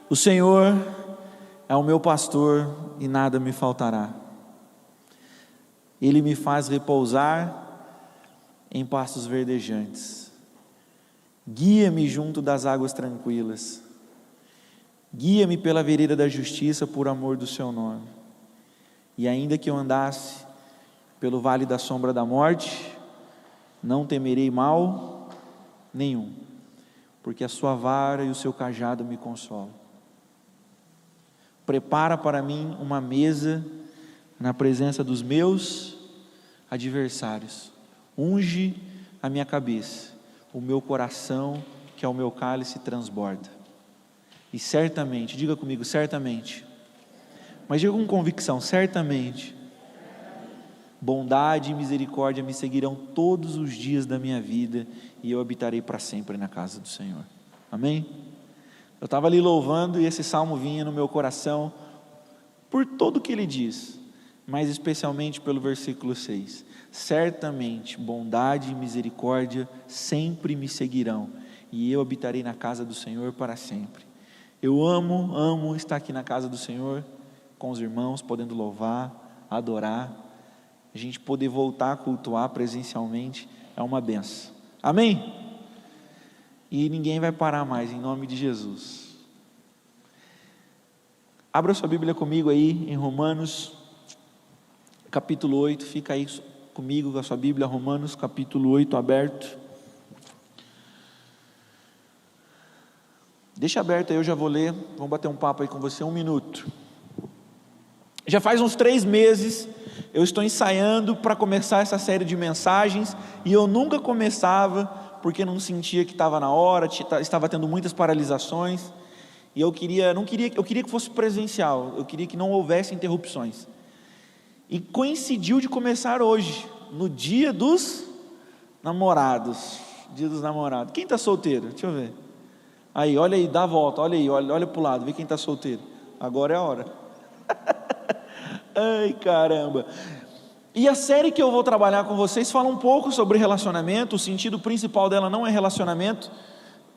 O Senhor é o meu pastor e nada me faltará. Ele me faz repousar em pastos verdejantes. Guia-me junto das águas tranquilas. Guia-me pela vereda da justiça por amor do seu nome. E ainda que eu andasse pelo vale da sombra da morte, não temerei mal nenhum, porque a sua vara e o seu cajado me consolam. Prepara para mim uma mesa na presença dos meus adversários. Unge a minha cabeça, o meu coração, que é o meu cálice, transborda. E certamente, diga comigo, certamente, mas diga com convicção, certamente, bondade e misericórdia me seguirão todos os dias da minha vida, e eu habitarei para sempre na casa do Senhor. Amém? Eu estava ali louvando e esse salmo vinha no meu coração por tudo que ele diz, mas especialmente pelo versículo 6. Certamente bondade e misericórdia sempre me seguirão, e eu habitarei na casa do Senhor para sempre. Eu amo estar aqui na casa do Senhor, com os irmãos, podendo louvar, adorar, a gente poder voltar a cultuar presencialmente, é uma benção. Amém? E ninguém vai parar mais, em nome de Jesus. Abra sua Bíblia comigo aí, em Romanos, capítulo 8, fica aí comigo com a sua Bíblia, Romanos, capítulo 8, aberto. Deixa aberto aí, eu já vou ler, vamos bater um papo aí com você, 1 minuto. Já faz uns 3 meses, eu estou ensaiando para começar essa série de mensagens, e eu nunca começava, porque não sentia que estava na hora, estava tendo muitas paralisações, e eu queria que fosse presencial, eu queria que não houvesse interrupções, e coincidiu de começar hoje, no dia dos namorados, quem está solteiro? Deixa eu ver, aí, olha aí, dá a volta, olha aí, olha para o lado, vê quem está solteiro, agora é a hora, ai caramba. E a série que eu vou trabalhar com vocês fala um pouco sobre relacionamento. O sentido principal dela não é relacionamento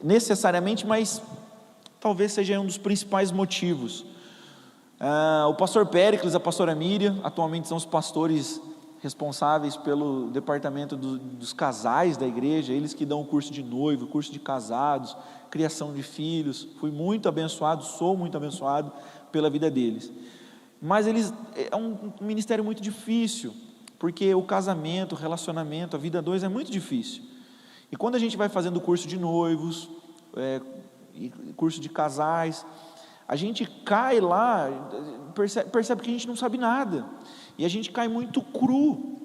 necessariamente, mas talvez seja um dos principais motivos. O pastor Péricles, a pastora Miriam, atualmente são os pastores responsáveis pelo departamento dos casais da igreja, eles que dão o curso de noivo, curso de casados, criação de filhos. Fui muito abençoado, sou muito abençoado pela vida deles. Mas é um ministério muito difícil, porque o casamento, o relacionamento, a vida a dois é muito difícil. E quando a gente vai fazendo curso de noivos, curso de casais, a gente cai lá, percebe que a gente não sabe nada, e a gente cai muito cru,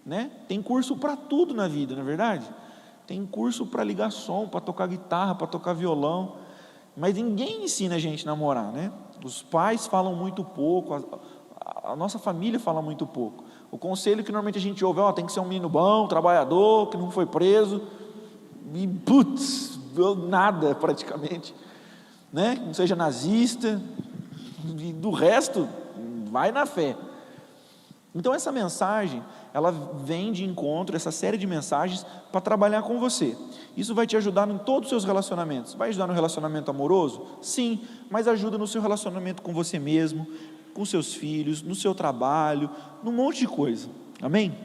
né? Tem curso para tudo na vida, não é verdade? Tem curso para ligar som, para tocar guitarra, para tocar violão, mas ninguém ensina a gente a namorar, né? Os pais falam muito pouco, a nossa família fala muito pouco. O conselho que normalmente a gente ouve, tem que ser um menino bom, trabalhador, que não foi preso, e putz, nada praticamente, né? Que não seja nazista, e do resto, vai na fé. Então essa mensagem, ela vem de encontro, essa série de mensagens, para trabalhar com você. Isso vai te ajudar em todos os seus relacionamentos. Vai ajudar no relacionamento amoroso? Sim, mas ajuda no seu relacionamento com você mesmo, com seus filhos, no seu trabalho, num monte de coisa. Amém?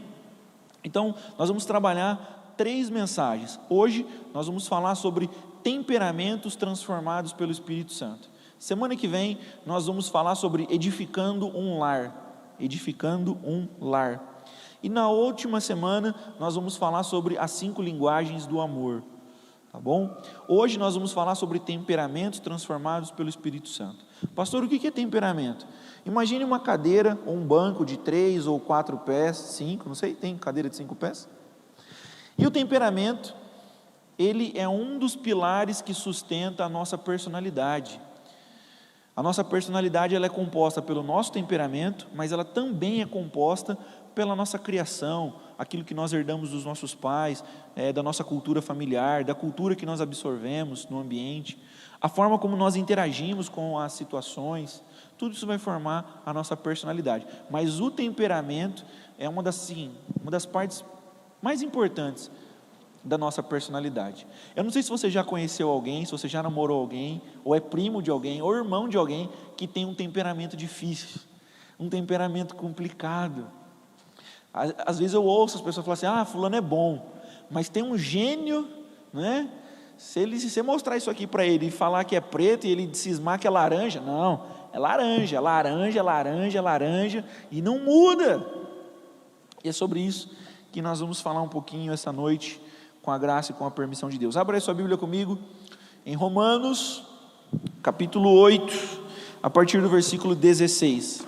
Então, nós vamos trabalhar 3 mensagens. Hoje, nós vamos falar sobre temperamentos transformados pelo Espírito Santo. Semana que vem, nós vamos falar sobre edificando um lar. Edificando um lar. E na última semana, nós vamos falar sobre as 5 linguagens do amor. Tá bom? Hoje nós vamos falar sobre temperamentos transformados pelo Espírito Santo. Pastor, o que é temperamento? Imagine uma cadeira ou um banco de 3 ou 4 pés, 5, não sei, tem cadeira de 5 pés? E o temperamento, ele é um dos pilares que sustenta a nossa personalidade. A nossa personalidade, ela é composta pelo nosso temperamento, mas ela também é composta pela nossa criação, aquilo que nós herdamos dos nossos pais, da nossa cultura familiar, da cultura que nós absorvemos no ambiente, a forma como nós interagimos com as situações, tudo isso vai formar a nossa personalidade. Mas o temperamento é uma das partes mais importantes da nossa personalidade. Eu não sei se você já conheceu alguém, se você já namorou alguém, ou é primo de alguém, ou irmão de alguém que tem um temperamento difícil, um temperamento complicado. Às vezes eu ouço as pessoas falarem assim: fulano é bom, mas tem um gênio, né? Se você mostrar isso aqui para ele e falar que é preto e ele cismar que é laranja, não, é laranja, laranja, laranja, laranja, e não muda. E é sobre isso que nós vamos falar um pouquinho essa noite, com a graça e com a permissão de Deus. Abra aí sua Bíblia comigo, em Romanos, capítulo 8, a partir do versículo 16.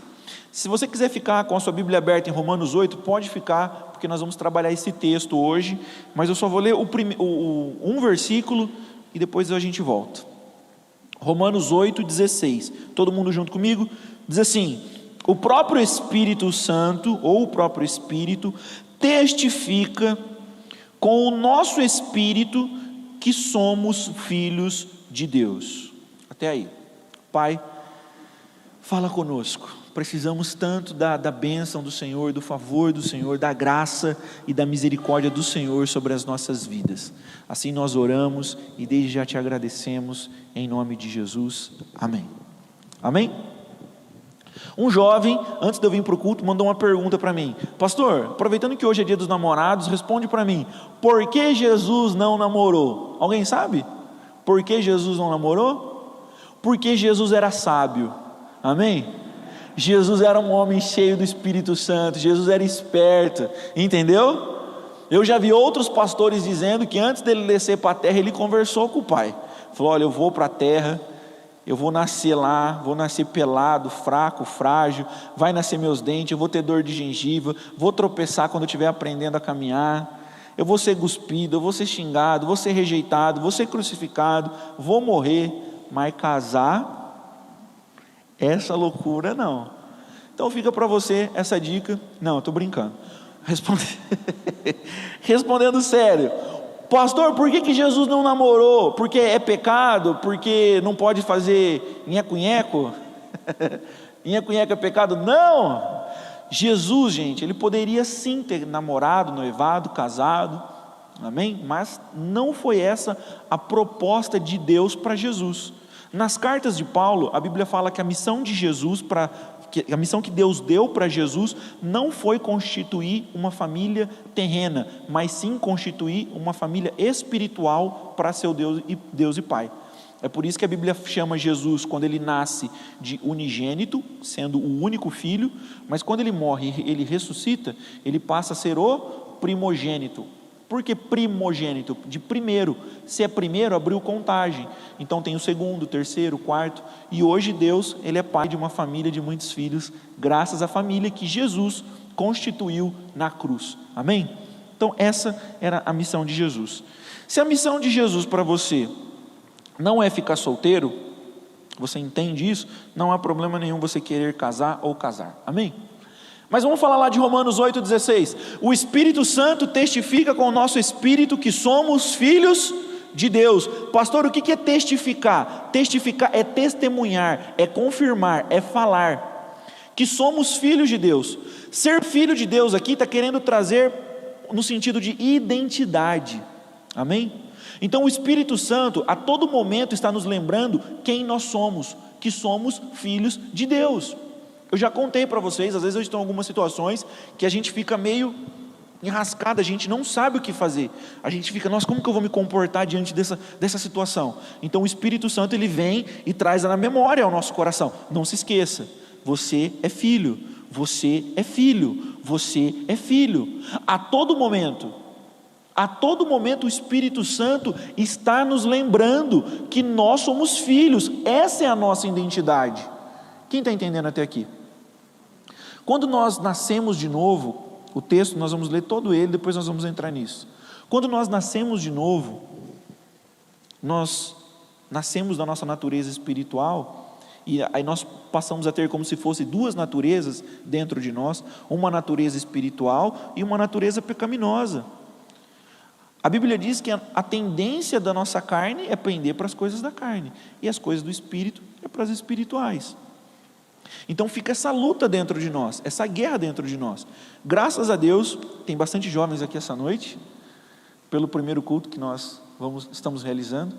Se você quiser ficar com a sua Bíblia aberta em Romanos 8, pode ficar, porque nós vamos trabalhar esse texto hoje, mas eu só vou ler um versículo e depois a gente volta. Romanos 8, 16, todo mundo junto comigo? Diz assim: o próprio Espírito Santo, ou o próprio Espírito, testifica com o nosso espírito que somos filhos de Deus. Até aí. Pai, fala conosco. Precisamos tanto da bênção do Senhor, do favor do Senhor, da graça e da misericórdia do Senhor sobre as nossas vidas. Assim nós oramos e desde já te agradecemos, em nome de Jesus. Amém. Amém? Um jovem, antes de eu vir para o culto, mandou uma pergunta para mim: pastor, aproveitando que hoje é dia dos namorados, responde para mim, por que Jesus não namorou? Alguém sabe? Por que Jesus não namorou? Porque Jesus era sábio. Amém? Jesus era um homem cheio do Espírito Santo, Jesus era esperto, entendeu? Eu já vi outros pastores dizendo que antes dele descer para a terra, ele conversou com o pai, falou: olha, eu vou para a terra, eu vou nascer lá, vou nascer pelado, fraco, frágil, vai nascer meus dentes, eu vou ter dor de gengiva, vou tropeçar quando eu estiver aprendendo a caminhar, eu vou ser cuspido, eu vou ser xingado, vou ser rejeitado, vou ser crucificado, vou morrer, mas casar, essa loucura não. Então fica para você essa dica. Não, eu estou brincando. Respondendo sério, pastor, por que Jesus não namorou? Porque é pecado? Porque não pode fazer nheco-nheco? Nheco-nheco é pecado? Não! Jesus, gente, ele poderia sim ter namorado, noivado, casado, amém? Mas não foi essa a proposta de Deus para Jesus. Nas cartas de Paulo, a Bíblia fala que a missão de Jesus, a missão que Deus deu para Jesus, não foi constituir uma família terrena, mas sim constituir uma família espiritual para seu Deus e Pai. É por isso que a Bíblia chama Jesus, quando ele nasce, de unigênito, sendo o único filho, mas quando ele morre, ele ressuscita, ele passa a ser o primogênito. Por que primogênito? De primeiro. Se é primeiro, abriu contagem. Então tem o segundo, o terceiro, o quarto. E hoje Deus, ele é pai de uma família de muitos filhos, graças à família que Jesus constituiu na cruz. Amém? Então essa era a missão de Jesus. Se a missão de Jesus para você não é ficar solteiro, você entende isso? Não há problema nenhum você querer casar ou casar. Amém? Mas vamos falar lá de Romanos 8,16. O Espírito Santo testifica com o nosso espírito que somos filhos de Deus. Pastor, o que é testificar? Testificar é testemunhar, é confirmar, é falar que somos filhos de Deus. Ser filho de Deus aqui está querendo trazer no sentido de identidade. Amém? Então o Espírito Santo a todo momento está nos lembrando quem nós somos, que somos filhos de Deus. Eu já contei para vocês, às vezes eu estou em algumas situações que a gente fica meio enrascado, a gente não sabe o que fazer, a gente fica, nossa, como que eu vou me comportar diante dessa situação? Então o Espírito Santo ele vem e traz na memória ao nosso coração: não se esqueça, você é filho, você é filho, você é filho. A todo momento o Espírito Santo está nos lembrando que nós somos filhos, essa é a nossa identidade. Quem está entendendo até aqui? Quando nós nascemos de novo, o texto nós vamos ler todo ele, depois nós vamos entrar nisso. Quando nós nascemos de novo, nós nascemos da nossa natureza espiritual, e aí nós passamos a ter como se fosse duas naturezas dentro de nós, uma natureza espiritual e uma natureza pecaminosa. A Bíblia diz que a tendência da nossa carne é pender para as coisas da carne, e as coisas do espírito é para as espirituais. Então fica essa luta dentro de nós, essa guerra dentro de nós. Graças a Deus, tem bastante jovens aqui essa noite, pelo primeiro culto que nós estamos realizando.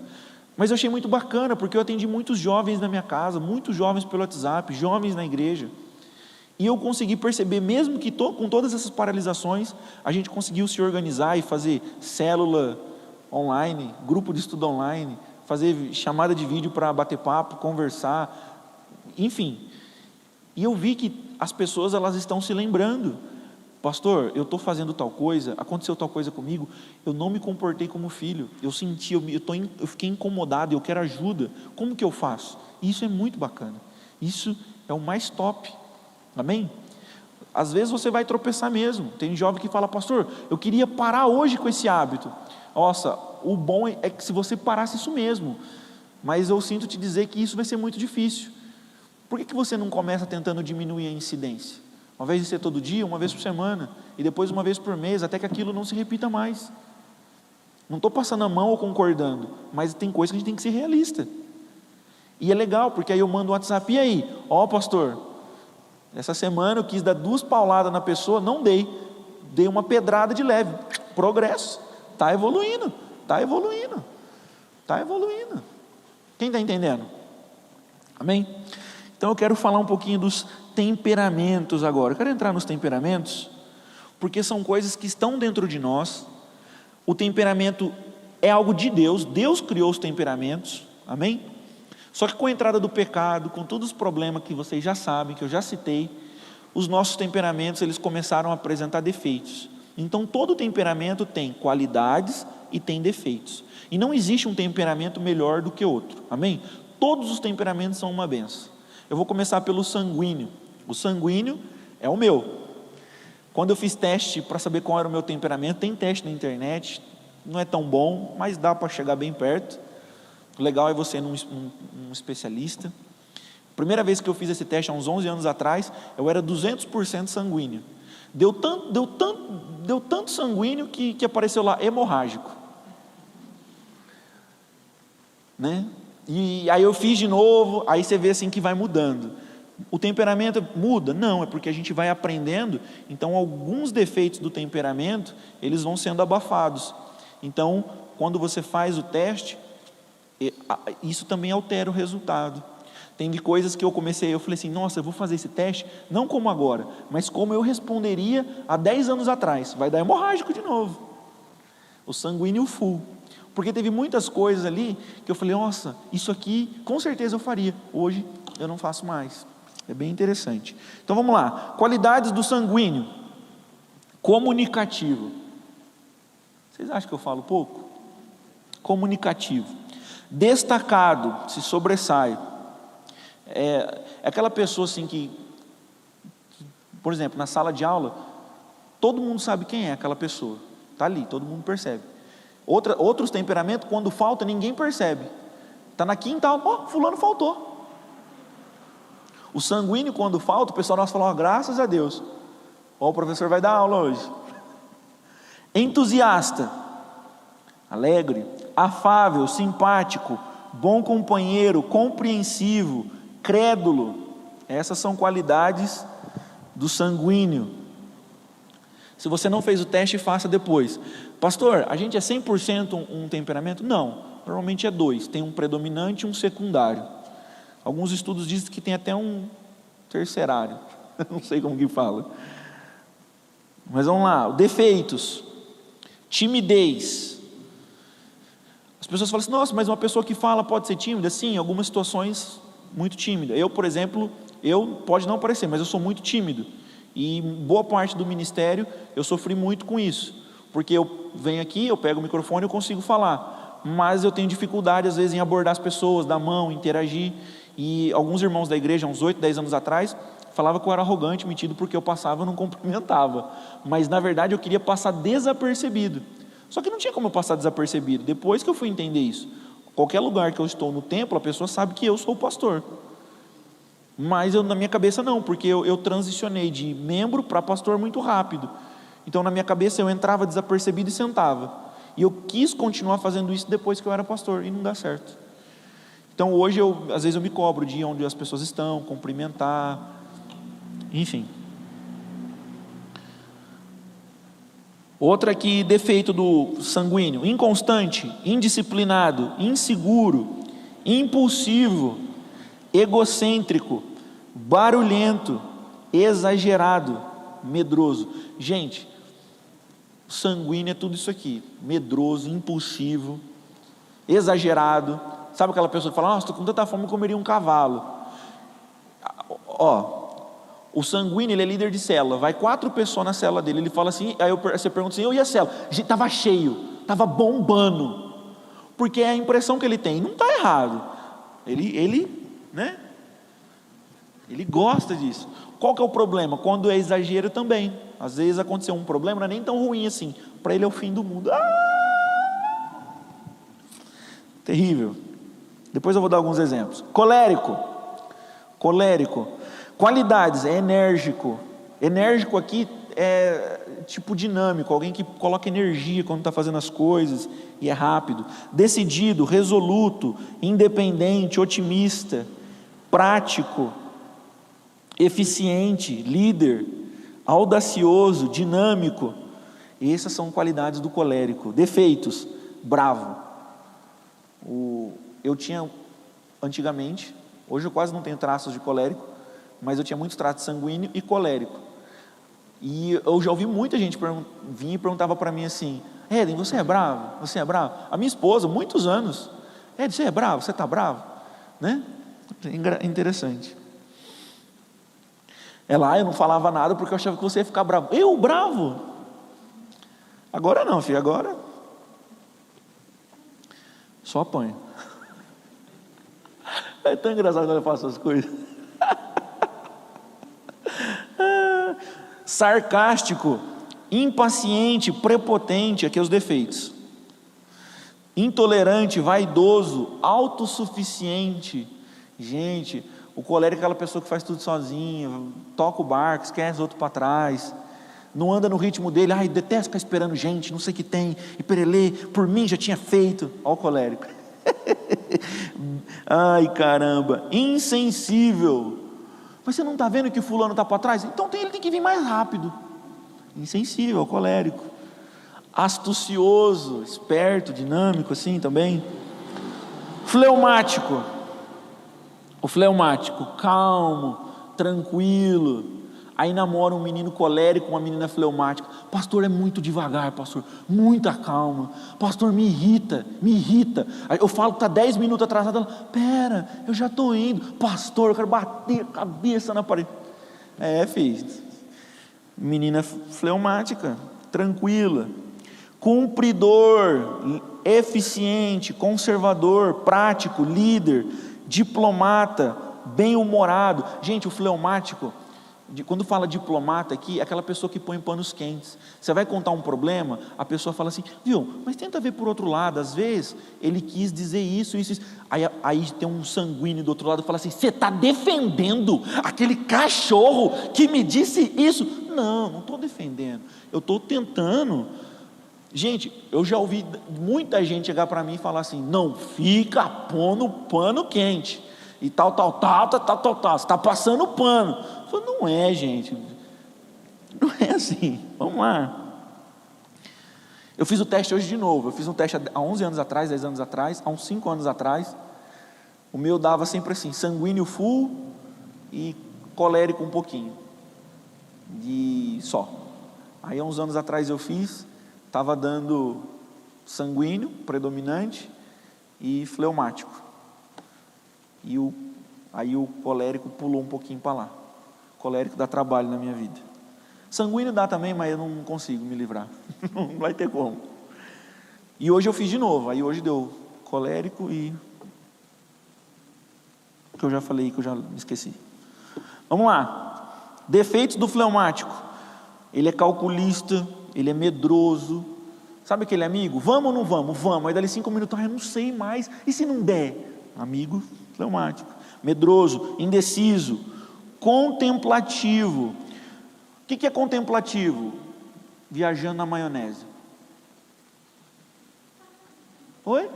Mas eu achei muito bacana, porque eu atendi muitos jovens na minha casa, muitos jovens pelo WhatsApp, jovens na igreja. E eu consegui perceber, mesmo que com todas essas paralisações, a gente conseguiu se organizar e fazer célula online, grupo de estudo online, fazer chamada de vídeo para bater papo, conversar, enfim. E eu vi que as pessoas, elas estão se lembrando: pastor, eu estou fazendo tal coisa, aconteceu tal coisa comigo, eu não me comportei como filho, eu senti, eu fiquei incomodado, eu quero ajuda, como que eu faço? Isso é muito bacana, isso é o mais top, amém? Às vezes você vai tropeçar mesmo. Tem jovem que fala: pastor, eu queria parar hoje com esse hábito. Nossa, o bom é que se você parasse isso mesmo, mas eu sinto te dizer que isso vai ser muito difícil. Por que você não começa tentando diminuir a incidência? Uma vez de ser todo dia, uma vez por semana, e depois uma vez por mês, até que aquilo não se repita mais. Não estou passando a mão ou concordando, mas tem coisa que a gente tem que ser realista. E é legal, porque aí eu mando um WhatsApp: e aí? Pastor, essa semana eu quis dar 2 pauladas na pessoa, não dei uma pedrada de leve, progresso, está evoluindo. Quem está entendendo? Amém? Então eu quero falar um pouquinho dos temperamentos agora. Eu quero entrar nos temperamentos, porque são coisas que estão dentro de nós. O temperamento é algo de Deus, Deus criou os temperamentos, amém? Só que com a entrada do pecado, com todos os problemas que vocês já sabem, que eu já citei, os nossos temperamentos, eles começaram a apresentar defeitos. Então todo temperamento tem qualidades e tem defeitos, e não existe um temperamento melhor do que outro, amém? Todos os temperamentos são uma benção. Eu vou começar pelo sanguíneo. O sanguíneo é o meu. Quando eu fiz teste para saber qual era o meu temperamento, tem teste na internet, não é tão bom, mas dá para chegar bem perto. O legal é você ir num especialista. Primeira vez que eu fiz esse teste, há uns 11 anos atrás, eu era 200% sanguíneo. Deu tanto sanguíneo que apareceu lá hemorrágico, né? E aí eu fiz de novo, aí você vê assim que vai mudando. O temperamento muda? Não, é porque a gente vai aprendendo. Então alguns defeitos do temperamento, eles vão sendo abafados. Então quando você faz o teste, isso também altera o resultado. Tem de coisas que eu falei assim: nossa, eu vou fazer esse teste, não como agora, mas como eu responderia há 10 anos atrás. Vai dar hemorrágico de novo. O sanguíneo full. Porque teve muitas coisas ali que eu falei: nossa, isso aqui com certeza eu faria, hoje eu não faço mais. É bem interessante. Então vamos lá, qualidades do sanguíneo. Comunicativo. Vocês acham que eu falo pouco? Comunicativo. Destacado, se sobressai. É aquela pessoa assim que, por exemplo, na sala de aula, todo mundo sabe quem é aquela pessoa, está ali, todo mundo percebe. Outros temperamentos, quando falta, ninguém percebe. Está na quintal, fulano faltou. O sanguíneo, quando falta, o pessoal nós fala: graças a Deus, o professor vai dar aula hoje. Entusiasta, alegre, afável, simpático, bom companheiro, compreensivo, crédulo. Essas são qualidades do sanguíneo. Se você não fez o teste, faça depois. Pastor, a gente é 100% um temperamento? Não, normalmente é 2, tem um predominante e um secundário. Alguns estudos dizem que tem até um terciário, não sei como que fala. Mas vamos lá, defeitos. Timidez. As pessoas falam assim: nossa, mas uma pessoa que fala pode ser tímida? Sim, em algumas situações muito tímida. Eu, por exemplo, pode não parecer, mas eu sou muito tímido. E boa parte do ministério eu sofri muito com isso, porque eu venho aqui, eu pego o microfone, eu consigo falar, mas eu tenho dificuldade às vezes em abordar as pessoas, dar mão, interagir. E alguns irmãos da igreja, uns 8, 10 anos atrás, falavam que eu era arrogante, metido, porque eu passava e não cumprimentava, mas na verdade eu queria passar desapercebido. Só que não tinha como eu passar desapercebido. Depois que eu fui entender isso, qualquer lugar que eu estou no templo, a pessoa sabe que eu sou o pastor. Mas na minha cabeça não, porque eu transicionei de membro para pastor muito rápido. Então na minha cabeça eu entrava desapercebido e sentava. E eu quis continuar fazendo isso depois que eu era pastor, e não dá certo. Então hoje às vezes eu me cobro de ir onde as pessoas estão, cumprimentar, enfim. Outra aqui, defeito do sanguíneo: inconstante, indisciplinado, inseguro, impulsivo, egocêntrico, barulhento, exagerado, medroso. Gente, sanguíneo é tudo isso aqui: medroso, impulsivo, exagerado. Sabe aquela pessoa que fala: nossa, estou com tanta fome, eu comeria um cavalo. O sanguíneo, ele é líder de célula, vai 4 pessoas na célula dele, ele fala assim, aí você pergunta assim: e a célula? Estava cheio, estava bombando, porque é a impressão que ele tem, não está errado, ele gosta disso. Qual que é o problema? Quando é exagero também, às vezes aconteceu um problema, não é nem tão ruim assim, para ele é o fim do mundo. Terrível. Depois eu vou dar alguns exemplos. Colérico, qualidades: é enérgico. Enérgico aqui é tipo dinâmico, alguém que coloca energia quando está fazendo as coisas e é rápido. Decidido, resoluto, independente, otimista, prático, eficiente, líder, audacioso, dinâmico. Essas são qualidades do colérico. Defeitos: bravo. Eu tinha antigamente, hoje eu quase não tenho traços de colérico, mas eu tinha muitos traços sanguíneo e colérico. E eu já ouvi muita gente vir e perguntava para mim assim: Éden, você é bravo? Você é bravo? A minha esposa, muitos anos: Éden, você é bravo? Você está bravo? Né? Interessante. Eu não falava nada porque eu achava que você ia ficar bravo. Eu, bravo? Agora não, filho, agora só apanho. É tão engraçado quando eu faço essas coisas. Sarcástico, impaciente, prepotente, aqui os defeitos. Intolerante, vaidoso, autossuficiente. Gente, o colérico é aquela pessoa que faz tudo sozinho, toca o barco, esquece o outro para trás, não anda no ritmo dele. Detesta ficar esperando gente, não sei o que tem, e perelê, por mim já tinha feito. Olha o colérico. Ai, caramba. Insensível. Mas você não está vendo que fulano está para trás? Então ele tem que vir mais rápido. Insensível, colérico. Astucioso, esperto, dinâmico assim também. Fleumático. O fleumático, calmo, tranquilo. Aí namora um menino colérico, uma menina fleumática. Pastor, é muito devagar, pastor, muita calma. Pastor, me irrita. Aí eu falo que está 10 minutos atrasado. Ela: pera, eu já estou indo. Pastor, eu quero bater a cabeça na parede. Filho. Menina fleumática, tranquila. Cumpridor, eficiente, conservador, prático, líder, diplomata, bem-humorado. Gente, o fleumático, quando fala diplomata aqui, é aquela pessoa que põe panos quentes. Você vai contar um problema, a pessoa fala assim: viu, mas tenta ver por outro lado, às vezes ele quis dizer isso. Aí tem um sanguíneo do outro lado que fala assim: você está defendendo aquele cachorro que me disse isso? Não estou defendendo, eu estou tentando. Gente, eu já ouvi muita gente chegar para mim e falar assim: não fica pondo pano quente e tal, você está passando pano. Eu falo: não é, gente, não é assim, vamos lá. Eu fiz o teste hoje de novo. Eu fiz um teste há 11 anos atrás, 10 anos atrás, há uns 5 anos atrás. O meu dava sempre assim: sanguíneo full e colérico um pouquinho de só. Aí há uns anos atrás eu fiz, estava dando sanguíneo predominante e fleumático. Aí o colérico pulou um pouquinho para lá. Colérico dá trabalho na minha vida. Sanguíneo dá também, mas eu não consigo me livrar. Não vai ter como. E hoje eu fiz de novo. Aí hoje deu colérico e que eu já falei, que eu já me esqueci. Vamos lá. Defeitos do fleumático: ele é calculista, ele é medroso. Sabe aquele amigo? Vamos ou não vamos? Vamos. Aí dali 5 minutos: eu não sei mais. E se não der? Amigo fleumático. Medroso, indeciso, contemplativo. O que é contemplativo? Viajando na maionese. Oi?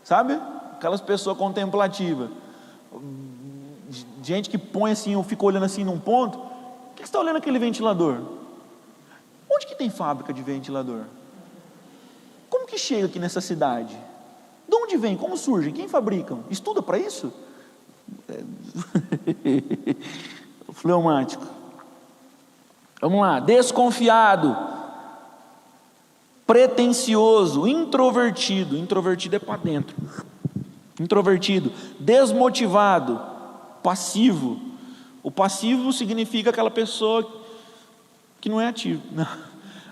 Sabe? Aquelas pessoas contemplativas. Gente que põe assim, ou fica olhando assim num ponto. Por que você está olhando aquele ventilador? Onde que tem fábrica de ventilador? Como que chega aqui nessa cidade? De onde vem? Como surge? Quem fabrica? Estuda para isso? Fleumático. Vamos lá. Desconfiado, pretensioso, introvertido. Introvertido é para dentro. Introvertido, desmotivado, passivo. O passivo significa aquela pessoa que não é ativo. Não.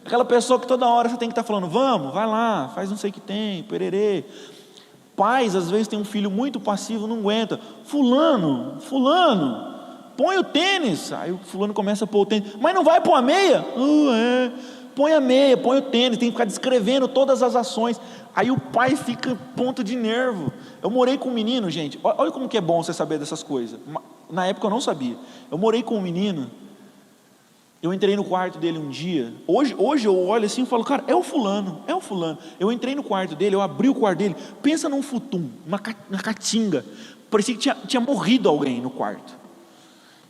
Aquela pessoa que toda hora você tem que estar falando, vamos, vai lá, faz não sei o que tem, pererê. Pais, às vezes, tem um filho muito passivo, não aguenta. Fulano, põe o tênis. Aí o fulano começa a pôr o tênis. Mas não vai pôr a meia? Põe a meia, põe o tênis. Tem que ficar descrevendo todas as ações. Aí o pai fica ponto de nervo. Eu morei com um menino, gente. Olha como que é bom você saber dessas coisas. Na época eu não sabia. Eu morei com um menino. Eu entrei no quarto dele um dia. Hoje eu olho assim e falo, cara, é o fulano. Eu entrei no quarto dele, eu abri o quarto dele. Pensa num futum, uma caatinga. Parecia que tinha morrido alguém no quarto.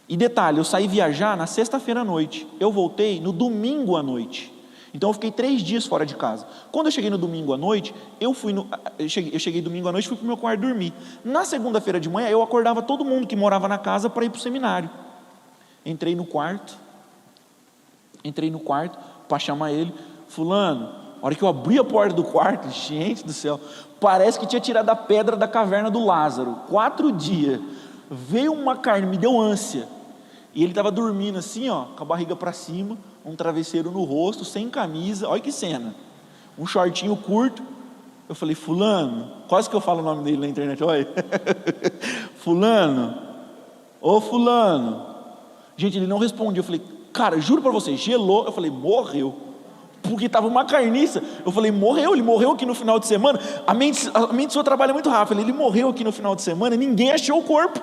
E detalhe, eu saí viajar na sexta-feira à noite. Eu voltei no domingo à noite. Então eu fiquei 3 dias fora de casa. Quando eu cheguei no domingo à noite, eu cheguei domingo à noite e fui para o meu quarto dormir. Na segunda-feira de manhã, eu acordava todo mundo que morava na casa para ir para o seminário. Entrei no quarto para chamar ele. Fulano, a hora que eu abri a porta do quarto, gente do céu, parece que tinha tirado a pedra da caverna do Lázaro. 4 dias, veio uma carne, me deu ânsia, e ele estava dormindo assim, ó, com a barriga para cima, um travesseiro no rosto, sem camisa, olha que cena, um shortinho curto. Eu falei, fulano, quase que eu falo o nome dele na internet, olha, fulano, ô fulano, gente, ele não respondia. Eu falei, cara, juro para você, gelou. Eu falei, morreu, porque estava uma carniça. Eu falei, morreu, ele morreu aqui no final de semana. A mente sua trabalha muito rápido. Ele morreu aqui no final de semana e ninguém achou o corpo.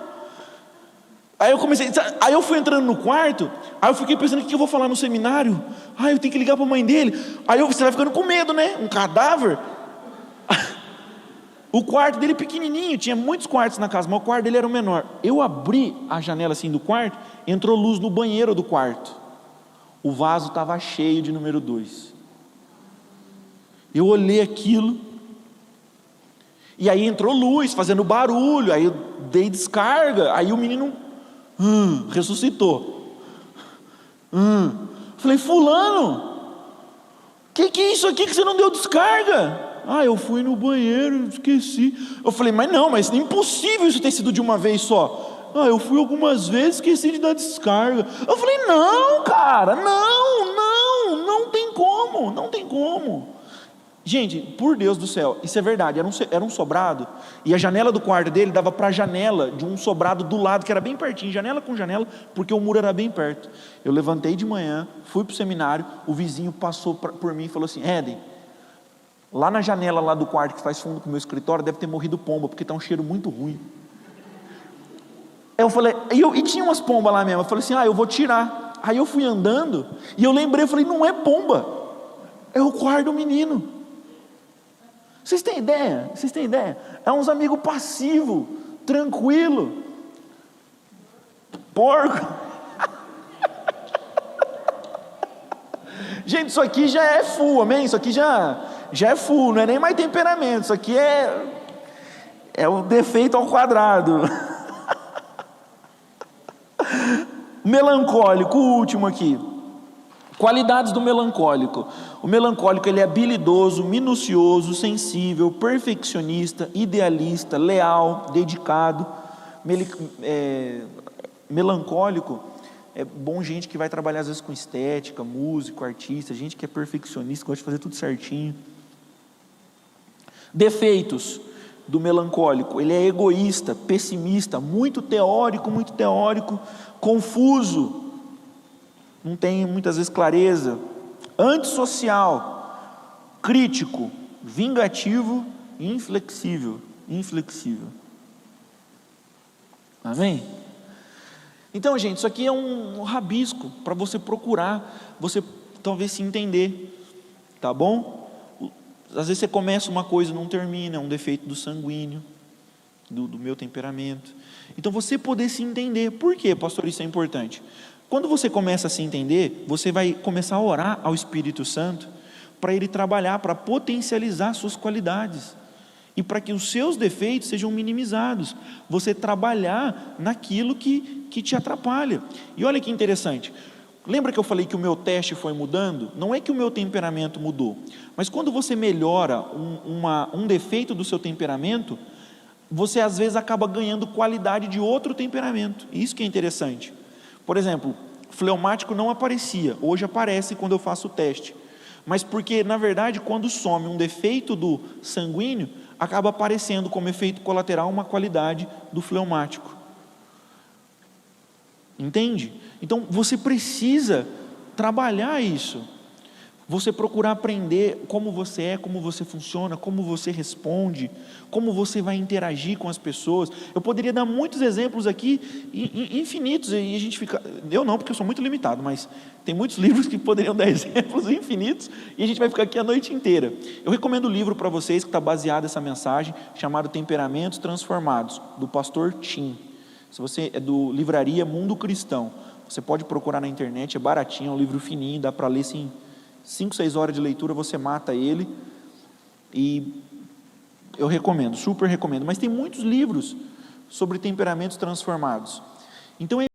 Aí eu fui entrando no quarto, aí eu fiquei pensando, o que eu vou falar no seminário? Eu tenho que ligar para a mãe dele. Aí você vai ficando com medo, né? Um cadáver. O quarto dele pequenininho, tinha muitos quartos na casa, mas o quarto dele era o menor. Eu abri a janela assim do quarto, entrou luz no banheiro do quarto. O vaso estava cheio de número 2. Eu olhei aquilo, e aí entrou luz, fazendo barulho, aí eu dei descarga, aí o menino ressuscitou. Falei, fulano, que é isso aqui que você não deu descarga? Eu fui no banheiro, esqueci. Eu falei, mas é impossível isso ter sido de uma vez só. Eu fui algumas vezes, esqueci de dar descarga. Eu falei, não, cara, não tem como. Gente, por Deus do céu, isso é verdade, era um sobrado, e a janela do quarto dele dava para a janela de um sobrado do lado, que era bem pertinho, janela com janela, porque o muro era bem perto. Eu levantei de manhã, fui para o seminário, o vizinho passou por mim e falou assim, Éden, lá na janela lá do quarto que faz fundo com o meu escritório, deve ter morrido pomba, porque está um cheiro muito ruim. Eu falei, e tinha umas pombas lá mesmo, eu falei assim, eu vou tirar. Aí eu fui andando, e eu lembrei, eu falei, não é pomba, é o quarto do menino. Vocês têm ideia? É uns amigos passivos, tranquilo, porco. Gente, isso aqui já é full, amém? Isso aqui já é full, não é nem mais temperamento, isso aqui é o defeito ao quadrado. Melancólico, o último aqui. Qualidades do melancólico. O melancólico, ele é habilidoso, minucioso, sensível, perfeccionista, idealista, leal, dedicado. Melancólico é bom, gente que vai trabalhar às vezes com estética, músico, artista, gente que é perfeccionista, gosta de fazer tudo certinho. Defeitos do melancólico: ele é egoísta, pessimista, muito teórico, confuso, não tem muitas vezes clareza, antissocial, crítico, vingativo e inflexível. Amém? Então, gente, isso aqui é um rabisco para você procurar, você talvez se entender, tá bom? Às vezes você começa uma coisa e não termina, é um defeito do sanguíneo, do meu temperamento. Então você poder se entender. Por quê, pastor, isso é importante? Quando você começa a se entender, você vai começar a orar ao Espírito Santo para ele trabalhar, para potencializar suas qualidades e para que os seus defeitos sejam minimizados, você trabalhar naquilo que te atrapalha. E olha que interessante, lembra que eu falei que o meu teste foi mudando? Não é que o meu temperamento mudou, mas quando você melhora um defeito do seu temperamento, você às vezes acaba ganhando qualidade de outro temperamento, isso que é interessante. Por exemplo, fleumático não aparecia, hoje aparece quando eu faço o teste, mas porque na verdade quando some um defeito do sanguíneo, acaba aparecendo como efeito colateral uma qualidade do fleumático. Entende? Então você precisa trabalhar isso, você procurar aprender como você é, como você funciona, como você responde, como você vai interagir com as pessoas. Eu poderia dar muitos exemplos aqui, infinitos, e a gente fica, eu não, porque eu sou muito limitado, mas tem muitos livros que poderiam dar exemplos infinitos, e a gente vai ficar aqui a noite inteira. Eu recomendo o livro para vocês, que está baseado nessa mensagem, chamado Temperamentos Transformados, do pastor Tim. Se você é do livraria Mundo Cristão, você pode procurar na internet, é baratinho, é um livro fininho, dá para ler sim. 5, 6 horas de leitura você mata ele, e eu recomendo, super recomendo, mas tem muitos livros sobre temperamentos transformados. Então